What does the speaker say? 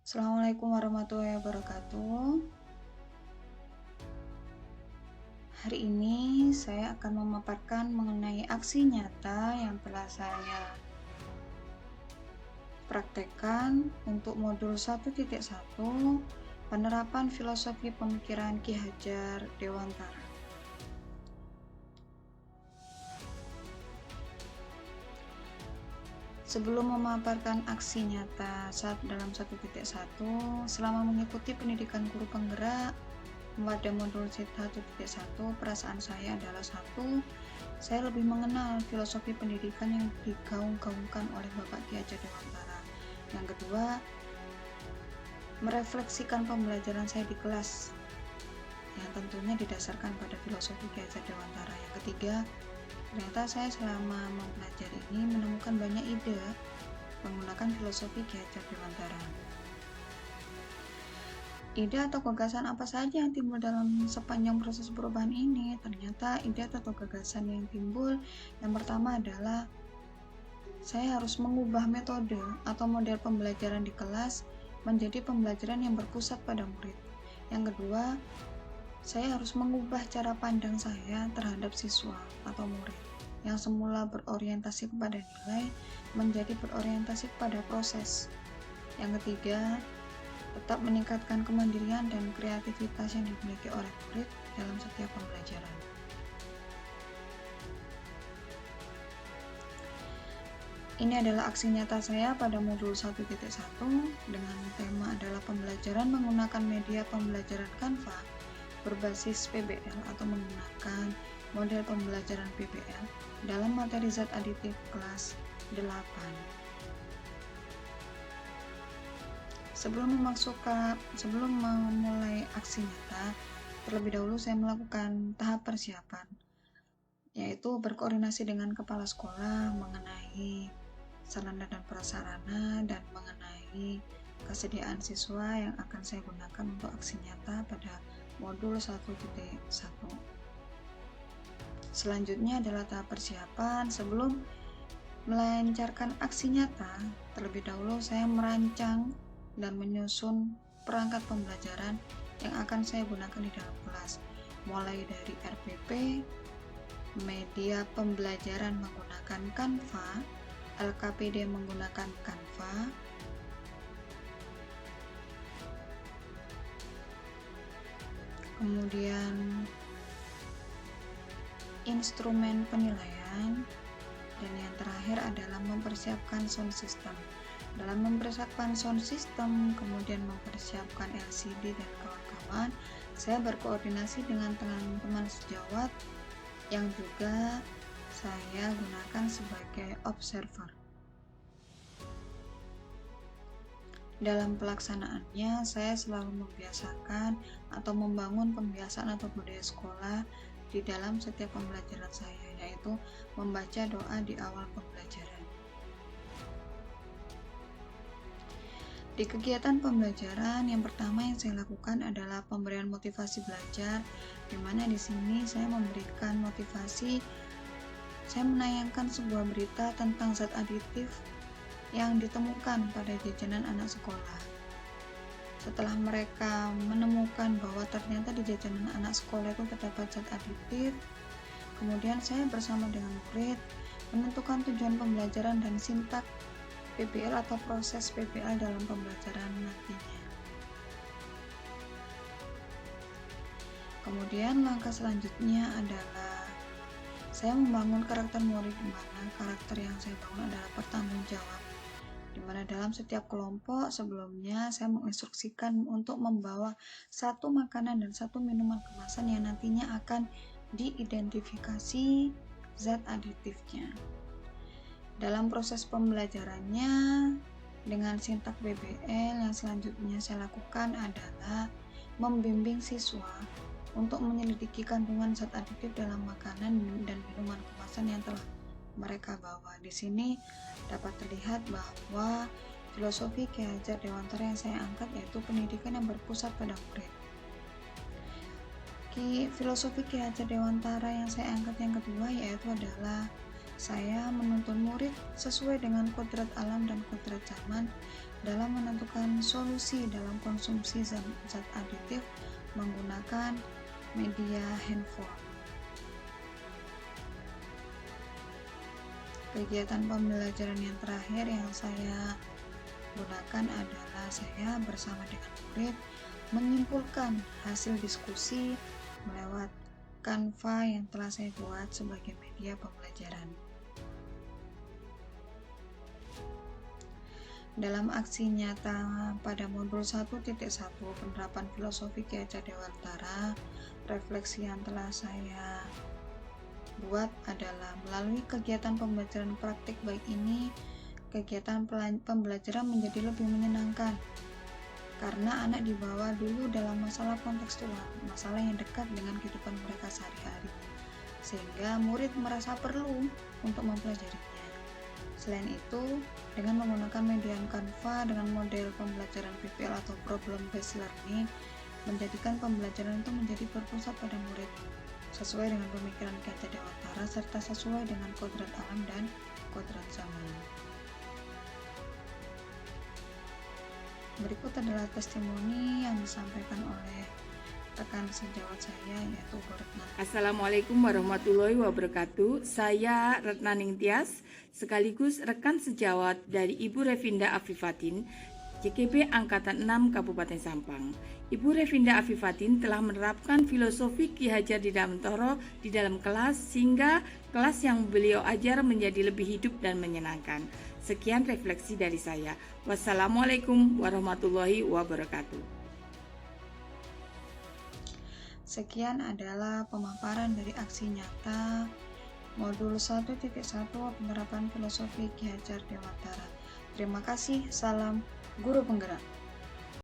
Assalamualaikum warahmatullahi wabarakatuh. Hari ini saya akan memaparkan mengenai aksi nyata yang telah saya praktekkan untuk modul 1.1 penerapan filosofi pemikiran Ki Hajar Dewantara. Sebelum memaparkan aksi nyata dalam 1.1, selama mengikuti pendidikan guru penggerak pada modul 1.1, perasaan saya adalah saya lebih mengenal filosofi pendidikan yang digaung-gaungkan oleh Bapak Ki Hajar Dewantara. Yang kedua, merefleksikan pembelajaran saya di kelas yang tentunya didasarkan pada filosofi Ki Hajar Dewantara. Yang ketiga, ternyata saya selama mempelajari ini menemukan banyak ide menggunakan filosofi Ki Hajar Dewantara. Ide atau gagasan apa saja yang timbul dalam sepanjang proses perubahan ini? Ternyata ide atau gagasan yang timbul yang pertama adalah saya harus mengubah metode atau model pembelajaran di kelas menjadi pembelajaran yang berpusat pada murid. Yang kedua, saya harus mengubah cara pandang saya terhadap siswa atau murid yang semula berorientasi kepada nilai menjadi berorientasi kepada proses. Yang ketiga, tetap meningkatkan kemandirian dan kreativitas yang dimiliki oleh murid dalam setiap pembelajaran. Ini adalah aksi nyata saya pada modul 1.1 dengan tema adalah pembelajaran menggunakan media pembelajaran Canva berbasis PBL atau menggunakan model pembelajaran PBL dalam materi zat aditif kelas 8. Sebelum memulai aksi nyata, terlebih dahulu saya melakukan tahap persiapan, yaitu berkoordinasi dengan kepala sekolah mengenai sarana dan prasarana dan mengenai kesediaan siswa yang akan saya gunakan untuk aksi nyata pada modul 1.1. Selanjutnya adalah tahap persiapan. Sebelum melancarkan aksi nyata, terlebih dahulu saya merancang dan menyusun perangkat pembelajaran yang akan saya gunakan di dalam kelas, mulai dari RPP, media pembelajaran menggunakan Canva, LKPD menggunakan Canva, kemudian instrumen penilaian, dan yang terakhir adalah mempersiapkan sound system. Dalam mempersiapkan sound system, kemudian mempersiapkan LCD dan kawan-kawan, saya berkoordinasi dengan teman-teman sejawat yang juga saya gunakan sebagai observer. Dalam pelaksanaannya, saya selalu membiasakan atau membangun pembiasaan atau budaya sekolah di dalam setiap pembelajaran saya, yaitu membaca doa di awal pembelajaran. Di kegiatan pembelajaran yang pertama yang saya lakukan adalah pemberian motivasi belajar, di mana di sini saya memberikan motivasi. Saya menayangkan sebuah berita tentang zat aditif yang ditemukan pada jajanan anak sekolah. Setelah mereka menemukan bahwa ternyata di jajanan anak sekolah itu terdapat zat aditif, kemudian saya bersama dengan murid menentukan tujuan pembelajaran dan sintak PBL atau proses PBL dalam pembelajaran nantinya. Kemudian langkah selanjutnya adalah saya membangun karakter murid, di mana karakter yang saya bangun adalah bertanggung jawab, di mana dalam setiap kelompok sebelumnya saya menginstruksikan untuk membawa satu makanan dan satu minuman kemasan yang nantinya akan diidentifikasi zat aditifnya. Dalam proses pembelajarannya dengan sintak BBL, yang selanjutnya saya lakukan adalah membimbing siswa untuk menyelidiki kandungan zat aditif dalam makanan dan minuman kemasan yang telah mereka bawa. Di sini dapat terlihat bahwa filosofi Ki Hajar Dewantara yang saya angkat yaitu pendidikan yang berpusat pada murid. Filosofi Ki Hajar Dewantara yang saya angkat yang kedua yaitu adalah saya menuntun murid sesuai dengan kodrat alam dan kodrat zaman, dalam menentukan solusi dalam konsumsi zat aditif menggunakan media handphone. Kegiatan pembelajaran yang terakhir yang saya gunakan adalah saya bersama dengan murid menyimpulkan hasil diskusi lewat Canva yang telah saya buat sebagai media pembelajaran. Dalam aksi nyata pada modul 1.1 penerapan filosofi Ki Hajar Dewantara, refleksi yang telah saya buat adalah melalui kegiatan pembelajaran praktik baik ini, kegiatan pembelajaran menjadi lebih menyenangkan karena anak dibawa dulu dalam masalah kontekstual, masalah yang dekat dengan kehidupan mereka sehari-hari, sehingga murid merasa perlu untuk mempelajarinya. Selain itu, dengan menggunakan media Canva dengan model pembelajaran PPL atau Problem Based Learning, menjadikan pembelajaran itu menjadi berpusat pada murid, sesuai dengan pemikiran Ki Hajar Dewantara serta sesuai dengan kodrat alam dan kodrat zaman. Berikut adalah testimoni yang disampaikan oleh rekan sejawat saya, yaitu Bu Retna. Assalamualaikum warahmatullahi wabarakatuh. Saya Retna Ningtyas, sekaligus rekan sejawat dari Ibu Revinda Afifatin, JKP Angkatan 6 Kabupaten Sampang. Ibu Revinda Afifatin telah menerapkan filosofi Ki Hajar Dewantara di dalam kelas sehingga kelas yang beliau ajar menjadi lebih hidup dan menyenangkan. Sekian refleksi dari saya. Wassalamualaikum warahmatullahi wabarakatuh. Sekian adalah pemaparan dari aksi nyata modul 1.1 penerapan filosofi Ki Hajar Dewantara. Terima kasih, salam guru penggerak.